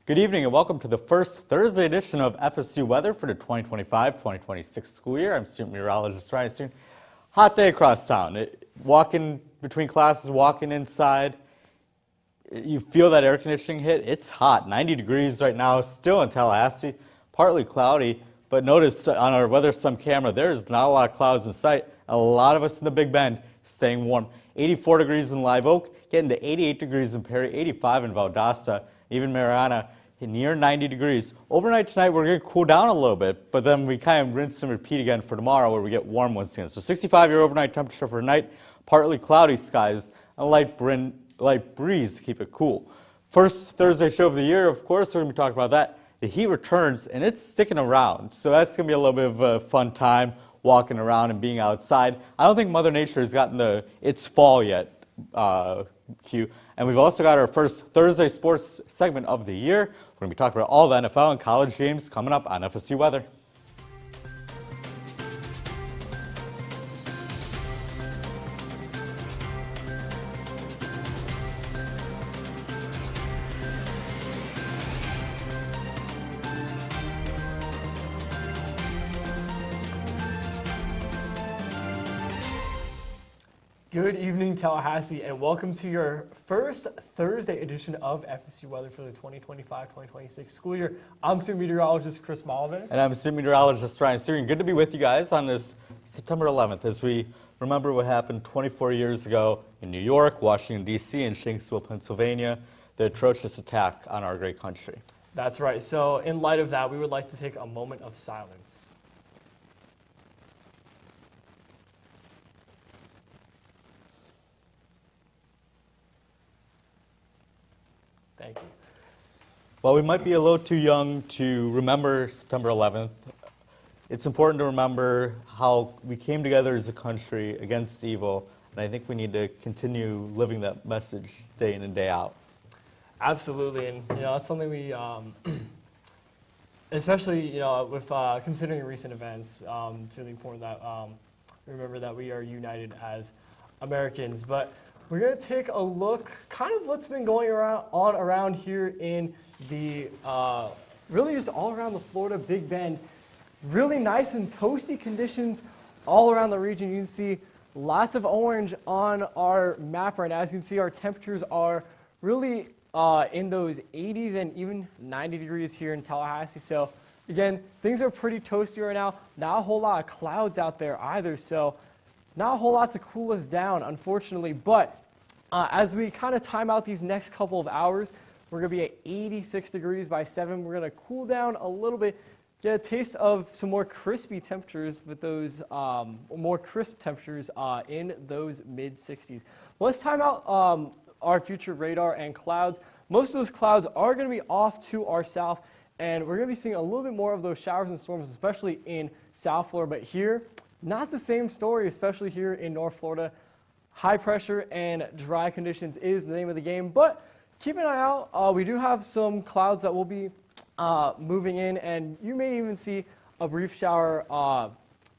Good evening and welcome to the first Thursday edition of FSU Weather for the 2025-2026 school year. I'm student meteorologist Ryan Stern. Hot day across town. Walking between classes, walking inside, you feel that air conditioning hit. It's hot, 90 degrees right now, still in Tallahassee, partly cloudy. But notice on our Weather Sun camera, there's not a lot of clouds in sight. A lot of us in the Big Bend staying warm. 84 degrees in Live Oak, getting to 88 degrees in Perry, 85 in Valdosta, even Mariana, near 90 degrees. Overnight tonight, we're going to cool down a little bit, but then we kind of rinse and repeat again for tomorrow where we get warm once again. So 65 your overnight temperature for tonight, partly cloudy skies, and a light breeze to keep it cool. First Thursday show of the year, of course, we're going to be talking about that. The heat returns, and it's sticking around, so that's going to be a little bit of a fun time walking around and being outside. I don't think Mother Nature has gotten the "it's fall yet" cue. And we've also got our first Thursday sports segment of the year. We're going to be talking about all the NFL and college games coming up on FSU Weather. Good evening, Tallahassee, and welcome to your first Thursday edition of FSU Weather for the 2025-2026 school year. I'm student meteorologist Chris Malvin. And I'm student meteorologist Ryan Stern. Good to be with you guys on this September 11th as we remember what happened 24 years ago in New York, Washington, D.C., and Shanksville, Pennsylvania, the atrocious attack on our great country. That's right. So in light of that, we would like to take a moment of silence. Thank you. While we might be a little too young to remember September 11th, it's important to remember how we came together as a country against evil, and I think we need to continue living that message day in and day out. Absolutely, and that's something we, especially with considering recent events, it's really important that remember that we are united as Americans. But we're going to take a look, kind of what's been going around here in the, really just all around the Florida Big Bend. Really nice and toasty conditions all around the region. You can see lots of orange on our map right now. As you can see, our temperatures are really in those 80s and even 90 degrees here in Tallahassee. So again, things are pretty toasty right now. Not a whole lot of clouds out there either. So not a whole lot to cool us down, unfortunately, but as we kind of time out these next couple of hours, we're going to be at 86 degrees by 7. We're going to cool down a little bit, get a taste of some more crispy temperatures with those more crisp temperatures in those mid-60s. Let's time out our future radar and clouds. Most of those clouds are going to be off to our south, and we're going to be seeing a little bit more of those showers and storms, especially in South Florida. But here, not the same story, especially here in North Florida. High pressure and dry conditions is the name of the game, but keep an eye out. We do have some clouds that will be moving in, and you may even see a brief shower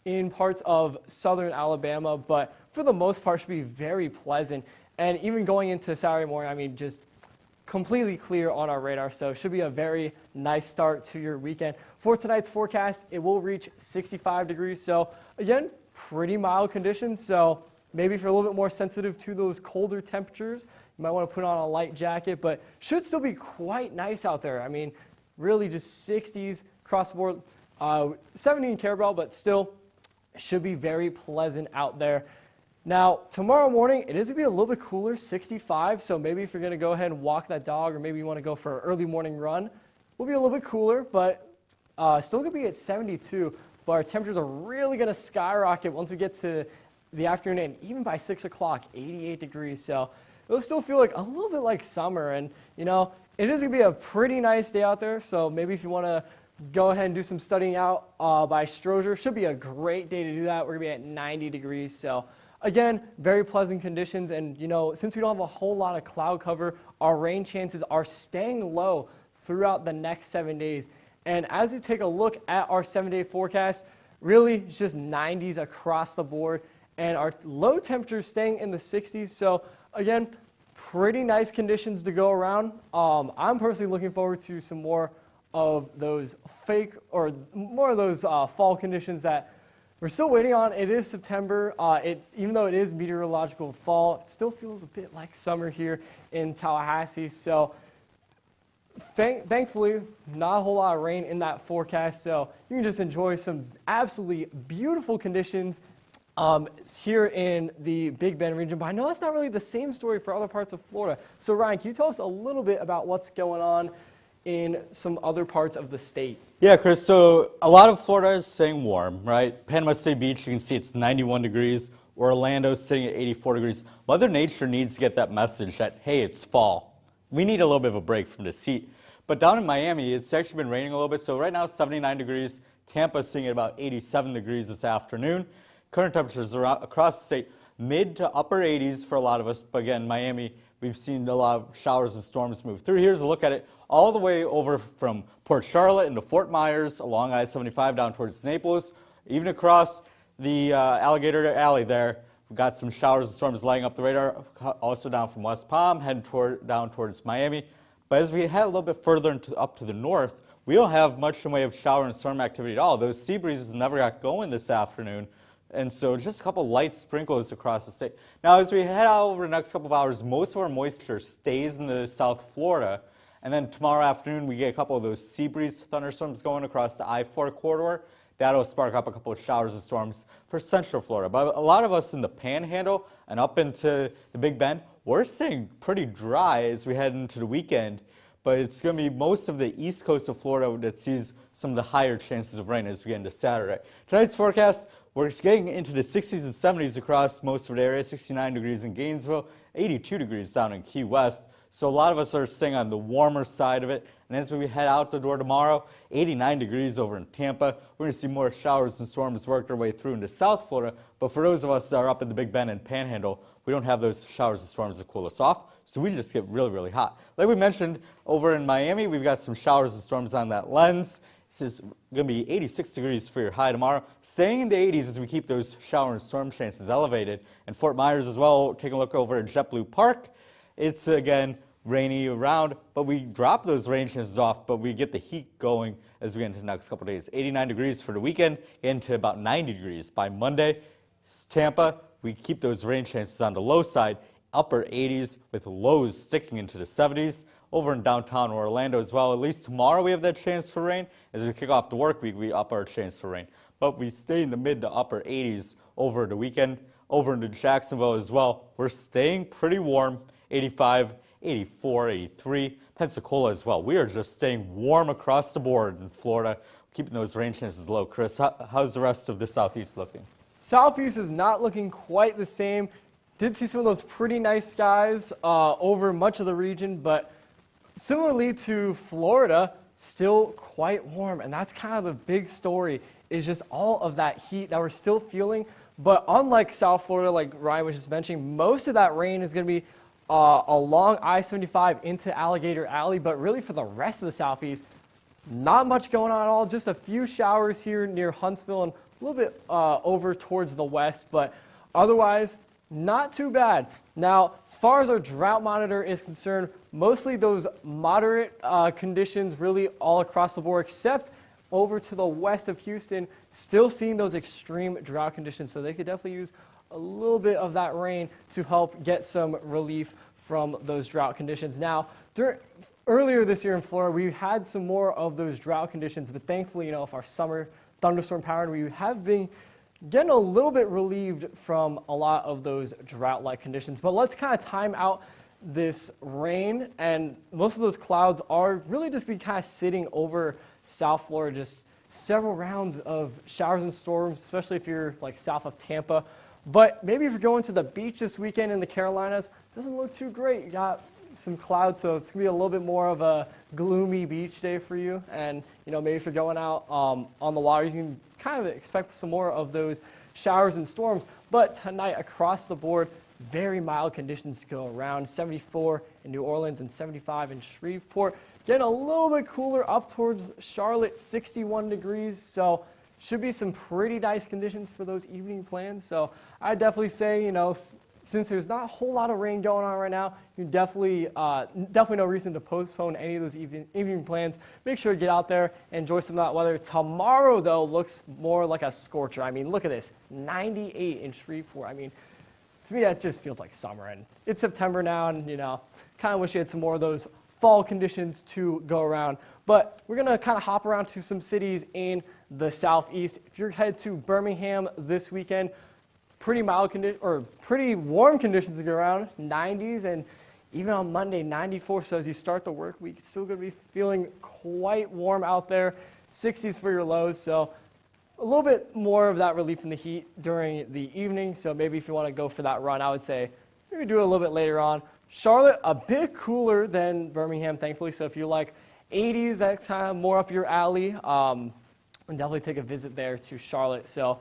in parts of southern Alabama, but for the most part should be very pleasant. And even going into Saturday morning, I mean, just completely clear on our radar, so it should be a very nice start to your weekend. For tonight's forecast, it will reach 65 degrees, so again, pretty mild conditions. So maybe if you're a little bit more sensitive to those colder temperatures, you might want to put on a light jacket, but should still be quite nice out there. I mean, really just 60s across the board, 70 in Carabel, but still should be very pleasant out there. Now, tomorrow morning, it is going to be a little bit cooler, 65, so maybe if you're going to go ahead and walk that dog, or maybe you want to go for an early morning run, we'll be a little bit cooler, but still going to be at 72, but our temperatures are really going to skyrocket once we get to the afternoon, and even by 6 o'clock, 88 degrees. So it'll still feel like a little bit like summer. And, it is going to be a pretty nice day out there. So maybe if you want to go ahead and do some studying out by Stroger, should be a great day to do that. We're going to be at 90 degrees. So again, very pleasant conditions. And, since we don't have a whole lot of cloud cover, our rain chances are staying low throughout the next 7 days. And as we take a look at our 7-day forecast, really it's just 90s across the board. And our low temperatures staying in the 60s. So again, pretty nice conditions to go around. I'm personally looking forward to some more of those fall conditions that we're still waiting on. It is September. Even though it is meteorological fall, it still feels a bit like summer here in Tallahassee. So thankfully, not a whole lot of rain in that forecast. So you can just enjoy some absolutely beautiful conditions here in the Big Bend region. But I know that's not really the same story for other parts of Florida. So Ryan, can you tell us a little bit about what's going on in some other parts of the state? Yeah, Chris, so a lot of Florida is staying warm, right? Panama City Beach, you can see it's 91 degrees. Orlando's sitting at 84 degrees. Mother Nature needs to get that message that, hey, it's fall. We need a little bit of a break from this heat. But down in Miami, it's actually been raining a little bit. So right now, 79 degrees. Tampa's sitting at about 87 degrees this afternoon. Current temperatures across the state, mid to upper 80s for a lot of us. But again, Miami, we've seen a lot of showers and storms move through. Here's a look at it all the way over from Port Charlotte into Fort Myers, along I-75 down towards Naples, even across the Alligator Alley there. We've got some showers and storms lighting up the radar, also down from West Palm, heading down towards Miami. But as we head a little bit further up to the north, we don't have much in the way of shower and storm activity at all. Those sea breezes never got going this afternoon. And so just a couple light sprinkles across the state. Now, as we head out over the next couple of hours, most of our moisture stays in the South Florida. And then tomorrow afternoon, we get a couple of those sea breeze thunderstorms going across the I-4 corridor. That'll spark up a couple of showers and storms for Central Florida. But a lot of us in the Panhandle and up into the Big Bend, we're staying pretty dry as we head into the weekend. But it's going to be most of the east coast of Florida that sees some of the higher chances of rain as we get into Saturday. Tonight's forecast, we're getting into the 60s and 70s across most of the area, 69 degrees in Gainesville, 82 degrees down in Key West. So a lot of us are staying on the warmer side of it. And as we head out the door tomorrow, 89 degrees over in Tampa. We're going to see more showers and storms work their way through into South Florida. But for those of us that are up in the Big Bend and Panhandle, we don't have those showers and storms to cool us off. So we just get really, really hot. Like we mentioned, over in Miami, we've got some showers and storms on that lens. This is going to be 86 degrees for your high tomorrow. Staying in the 80s as we keep those shower and storm chances elevated. And Fort Myers as well, taking a look over at JetBlue Park. It's, again, rainy around, but we drop those rain chances off, but we get the heat going as we get into the next couple of days. 89 degrees for the weekend, into about 90 degrees by Monday. Tampa, we keep those rain chances on the low side, upper 80s with lows sticking into the 70s. Over in downtown Orlando as well. At least tomorrow we have that chance for rain. As we kick off the work week, we up our chance for rain. But we stay in the mid to upper 80s over the weekend. Over into Jacksonville as well, we're staying pretty warm, 85, 84, 83. Pensacola as well. We are just staying warm across the board in Florida, keeping those rain chances low. Chris, how's the rest of the Southeast looking? Southeast is not looking quite the same. Did see some of those pretty nice skies over much of the region, but similarly to Florida, still quite warm, and that's kind of the big story, is just all of that heat that we're still feeling. But unlike South Florida, like Ryan was just mentioning, most of that rain is going to be along I-75 into Alligator Alley, but really for the rest of the Southeast, not much going on at all. Just a few showers here near Huntsville and a little bit over towards the west, but otherwise, not too bad. Now, as far as our drought monitor is concerned, mostly those moderate conditions really all across the board, except over to the west of Houston, still seeing those extreme drought conditions. So they could definitely use a little bit of that rain to help get some relief from those drought conditions. Now, earlier this year in Florida, we had some more of those drought conditions, but thankfully, you know, if our summer thunderstorm pattern, we have been getting a little bit relieved from a lot of those drought-like conditions. But let's kind of time out this rain, and most of those clouds are really just be kind of sitting over South Florida, just several rounds of showers and storms, especially if you're like south of Tampa. But maybe if you're going to the beach this weekend in the Carolinas, it doesn't look too great. You got some clouds, so it's gonna be a little bit more of a gloomy beach day for you. And you know, maybe if you're going out on the water, you can kind of expect some more of those showers and storms. But tonight, across the board, very mild conditions go around. 74 in New Orleans and 75 in Shreveport. Getting a little bit cooler up towards Charlotte, 61 degrees. So should be some pretty nice conditions for those evening plans. So I definitely say, you know, since there's not a whole lot of rain going on right now, you definitely no reason to postpone any of those evening plans. Make sure to get out there and enjoy some of that weather. Tomorrow, though, looks more like a scorcher. I mean, look at this, 98 in Shreveport. I mean, to me, that just feels like summer. And it's September now, and, kind of wish you had some more of those fall conditions to go around. But we're going to kind of hop around to some cities in the southeast. If you're headed to Birmingham this weekend, pretty mild or pretty warm conditions to go around, 90s, and even on Monday, 94. So as you start the work week, it's still going to be feeling quite warm out there, 60s for your lows. So a little bit more of that relief in the heat during the evening. So maybe if you want to go for that run, I would say maybe do it a little bit later on. Charlotte, a bit cooler than Birmingham, thankfully. So if you like 80s, that's kind of more up your alley. And definitely take a visit there to Charlotte. So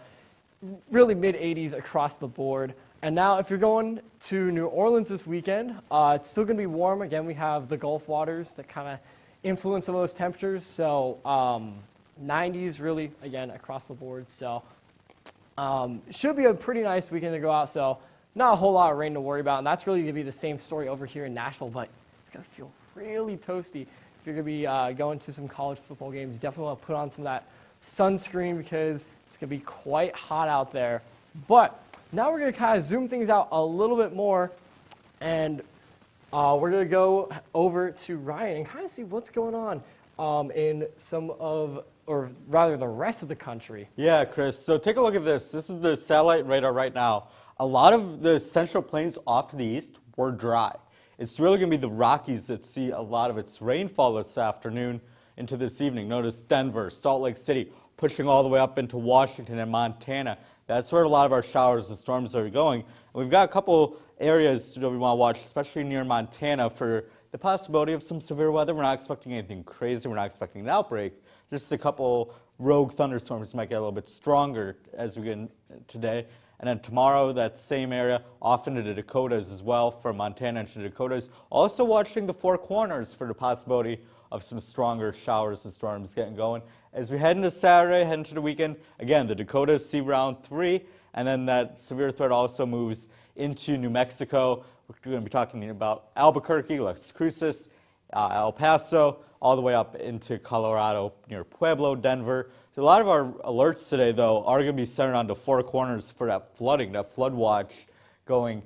really mid-80s across the board. And now if you're going to New Orleans this weekend, it's still going to be warm. Again, we have the Gulf waters that kind of influence some of those temperatures. So 90s really, again, across the board. So should be a pretty nice weekend to go out. So not a whole lot of rain to worry about. And that's really going to be the same story over here in Nashville, but it's going to feel really toasty. If you're going to be going to some college football games, definitely want to put on some of that sunscreen because it's going to be quite hot out there. But now we're going to kind of zoom things out a little bit more, and we're going to go over to Ryan and kind of see what's going on in some of, or rather the rest of the country. Yeah, Chris. So take a look at this. This is the satellite radar right now. A lot of the central plains off to the east were dry. It's really going to be the Rockies that see a lot of its rainfall this afternoon into this evening. Notice Denver, Salt Lake City, pushing all the way up into Washington and Montana. That's where a lot of our showers and storms are going. And we've got a couple areas that we want to watch, especially near Montana, for the possibility of some severe weather. We're not expecting anything crazy. We're not expecting an outbreak. Just a couple rogue thunderstorms might get a little bit stronger as we get in today. And then tomorrow, that same area, off into the Dakotas as well, from Montana into the Dakotas. Also watching the Four Corners for the possibility of some stronger showers and storms getting going. As we head into Saturday, head into the weekend, again, the Dakotas see round 3, and then that severe threat also moves into New Mexico. We're going to be talking about Albuquerque, Las Cruces, El Paso, all the way up into Colorado near Pueblo, Denver. So a lot of our alerts today, though, are going to be centered on the Four Corners for that flooding, that flood watch going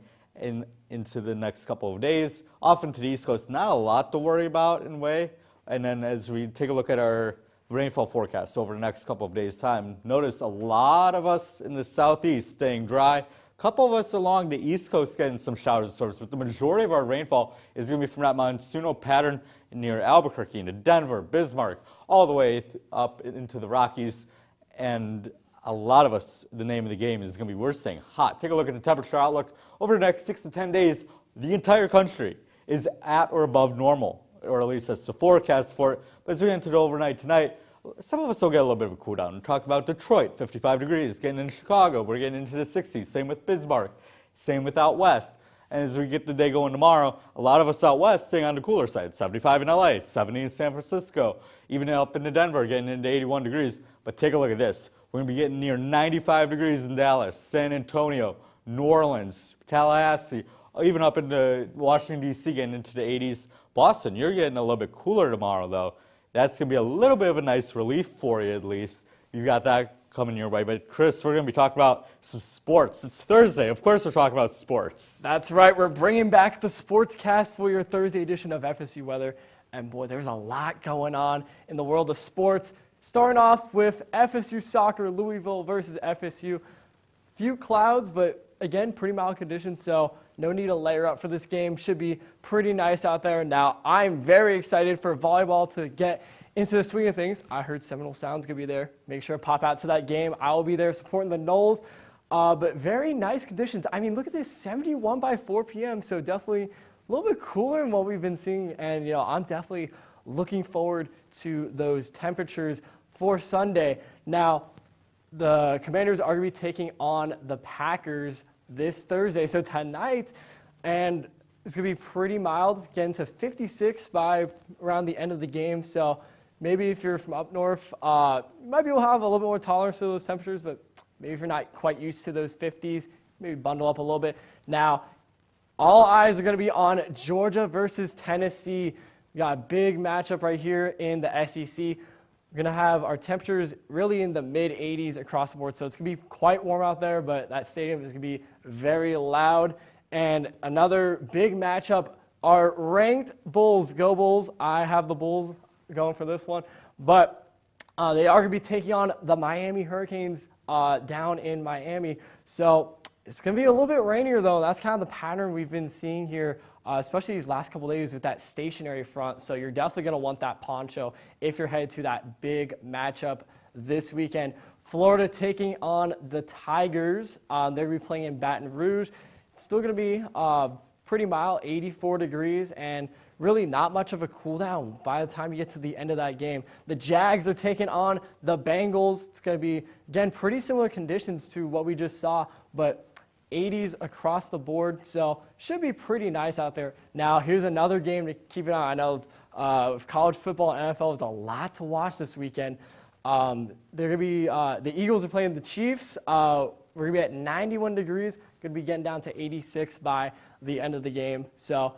into the next couple of days. Off into the East Coast, not a lot to worry about in a way. And then as we take a look at our rainfall forecast over the next couple of days' time, notice a lot of us in the southeast staying dry. A couple of us along the East Coast getting some showers and storms, but the majority of our rainfall is going to be from that monsoonal pattern near Albuquerque into Denver, Bismarck, all the way up into the Rockies. And a lot of us, the name of the game is going to be, we're staying hot. Take a look at the temperature outlook. Over the next 6 to 10 days, the entire country is at or above normal, or at least that's the forecast for it. But as we enter the overnight tonight, some of us will get a little bit of a cool down. We'll talk about Detroit, 55 degrees, getting into Chicago. We're getting into the 60s. Same with Bismarck. Same with out west. And as we get the day going tomorrow, a lot of us out west staying on the cooler side. 75 in LA, 70 in San Francisco, even up into Denver, getting into 81 degrees. But take a look at this. We're going to be getting near 95 degrees in Dallas, San Antonio, New Orleans, Tallahassee, even up into Washington, D.C., getting into the 80s. Boston, you're getting a little bit cooler tomorrow, though. That's going to be a little bit of a nice relief for you, at least. You got that coming your way. But, Chris, we're going to be talking about some sports. It's Thursday. Of course we're talking about sports. That's right. We're bringing back the Sportscast for your Thursday edition of FSU Weather. And, boy, there's a lot going on in the world of sports. Starting off with FSU soccer, Louisville versus FSU. Few clouds, but, again, pretty mild conditions, so no need to layer up for this game. Should be pretty nice out there. Now, I'm very excited for volleyball to get into the swing of things. I heard Seminole Sound's going to be there. Make sure to pop out to that game. I will be there supporting the Noles. But very nice conditions. I mean, look at this, 71 by 4 p.m., so definitely a little bit cooler than what we've been seeing. And, I'm definitely looking forward to those temperatures for Sunday. Now, the Commanders are going to be taking on the Packers this Thursday, so tonight, and it's going to be pretty mild, getting to 56 by around the end of the game. So maybe if you're from up north, you might be able to have a little bit more tolerance to those temperatures, but maybe if you're not quite used to those 50s, you maybe bundle up a little bit. Now, all eyes are going to be on Georgia versus Tennessee. We got a big matchup right here in the SEC. We're going to have our temperatures really in the mid-80s across the board, so it's going to be quite warm out there, but that stadium is going to be very loud. And another big matchup, our ranked Bulls. Go Bulls. I have the Bulls going for this one. But they are going to be taking on the Miami Hurricanes down in Miami. So it's going to be a little bit rainier, though. That's kind of the pattern we've been seeing here, especially these last couple days with that stationary front. So you're definitely going to want that poncho if you're headed to that big matchup this weekend. Florida taking on the Tigers. They're going to be playing in Baton Rouge. It's still going to be pretty mild, 84 degrees, and really not much of a cool down by the time you get to the end of that game. The Jags are taking on the Bengals. It's going to be, again, pretty similar conditions to what we just saw, but 80s across the board, so should be pretty nice out there. Now, here's another game to keep an eye on. I know college football and NFL is a lot to watch this weekend. They're going to be, the Eagles are playing the Chiefs. We're going to be at 91 degrees, going to be getting down to 86 by the end of the game. So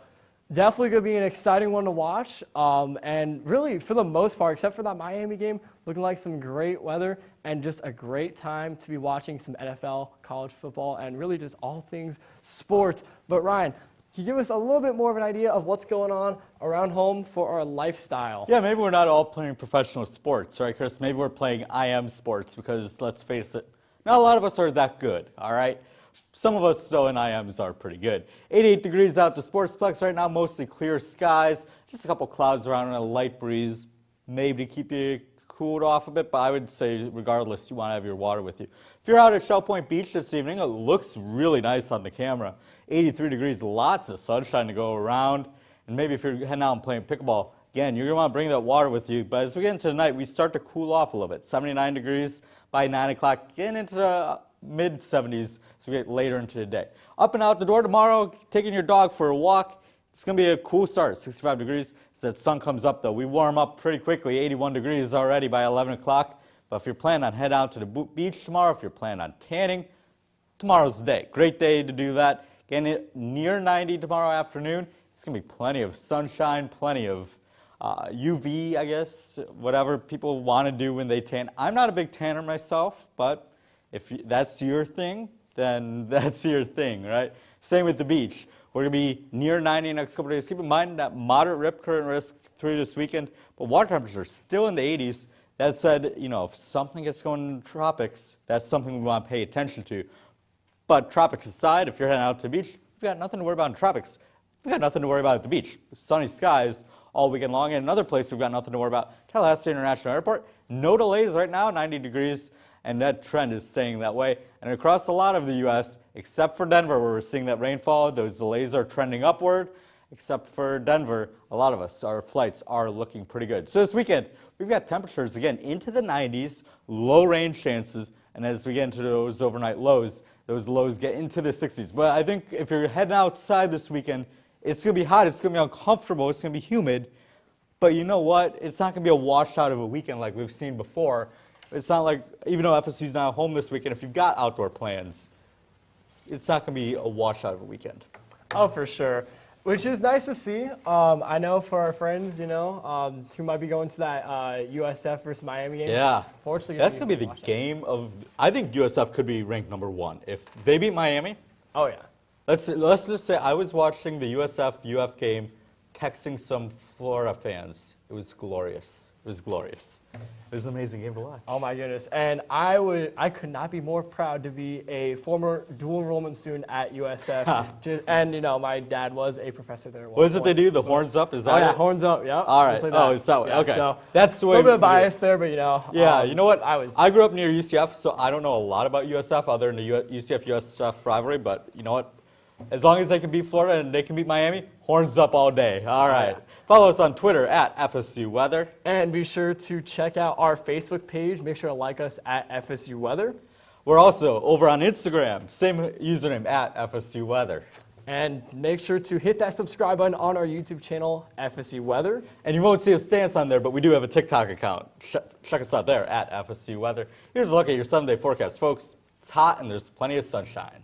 definitely going to be an exciting one to watch. And really, for the most part, except for that Miami game, looking like some great weather and just a great time to be watching some NFL, college football, and really just all things sports. But Ryan, can you give us a little bit more of an idea of what's going on around home for our lifestyle? Yeah, maybe we're not all playing professional sports, right, Chris? Maybe we're playing IM sports because, let's face it, not a lot of us are that good, all right? Some of us, though, in IMs are pretty good. 88 degrees out to Sportsplex right now, mostly clear skies, just a couple clouds around and a light breeze, maybe to keep you cooled off a bit, but I would say, regardless, you want to have your water with you. If you're out at Shell Point Beach this evening, it looks really nice on the camera. 83 degrees, lots of sunshine to go around, and maybe if you're heading out and playing pickleball, again, you're going to want to bring that water with you, but as we get into the night, we start to cool off a little bit. 79 degrees by 9 o'clock, getting into the mid-70s as we get later into the day. Up and out the door tomorrow, taking your dog for a walk. It's going to be a cool start, 65 degrees. As that sun comes up, though, we warm up pretty quickly, 81 degrees already by 11 o'clock. But if you're planning on heading out to the beach tomorrow, if you're planning on tanning, tomorrow's the day. Great day to do that. Getting it near 90 tomorrow afternoon. It's going to be plenty of sunshine, plenty of UV, I guess, whatever people want to do when they tan. I'm not a big tanner myself, but if that's your thing, then that's your thing, right? Same with the beach. We're going to be near 90 next couple of days. Keep in mind that moderate rip current risk through this weekend, but water temperatures still in the 80s. That said, you know, if something gets going in the tropics, that's something we want to pay attention to. But tropics aside, if you're heading out to the beach, we've got nothing to worry about in tropics. We've got nothing to worry about at the beach. Sunny skies all weekend long. And another place we've got nothing to worry about, Tallahassee International Airport. No delays right now, 90 degrees. And that trend is staying that way. And across a lot of the U.S., except for Denver, where we're seeing that rainfall, those delays are trending upward. Except for Denver, a lot of us, our flights are looking pretty good. So this weekend, we've got temperatures, again, into the 90s, low rain chances, and as we get into those overnight lows, those lows get into the 60s. But I think if you're heading outside this weekend, it's going to be hot, it's going to be uncomfortable, it's going to be humid. But you know what? It's not going to be a washout of a weekend like we've seen before. It's not like, even though FSU's not home this weekend, if you've got outdoor plans, it's not going to be a washout of a weekend. Oh, for sure. Which is nice to see. I know for our friends, you know, who might be going to that USF versus Miami game. Yeah. Fortunately, that's going to be the game of, I think USF could be ranked #1. If they beat Miami. Oh, yeah. Let's just say I was watching the USF-UF game, texting some Florida fans. It was glorious. It was glorious. It was an amazing game to watch. Oh my goodness. And I could not be more proud to be a former dual enrollment student at USF. And you know, my dad was a professor there. What is it they do? The horns up? Is that yeah, it? horns up, yeah. All right. Like oh, it's that way. Yeah, okay. So that's the way. A little bit of bias there, but you know. Yeah, you know what? I grew up near UCF, so I don't know a lot about USF other than the UCF-USF rivalry, but you know what? As long as they can beat Florida and they can beat Miami, horns up all day. All right. Follow us on Twitter at FSU Weather. And be sure to check out our Facebook page. Make sure to like us at FSU Weather. We're also over on Instagram, same username at FSU Weather. And make sure to hit that subscribe button on our YouTube channel, FSU Weather. And you won't see a stance on there, but we do have a TikTok account. Check us out there at FSU Weather. Here's a look at your 7-day forecast, folks. It's hot and there's plenty of sunshine.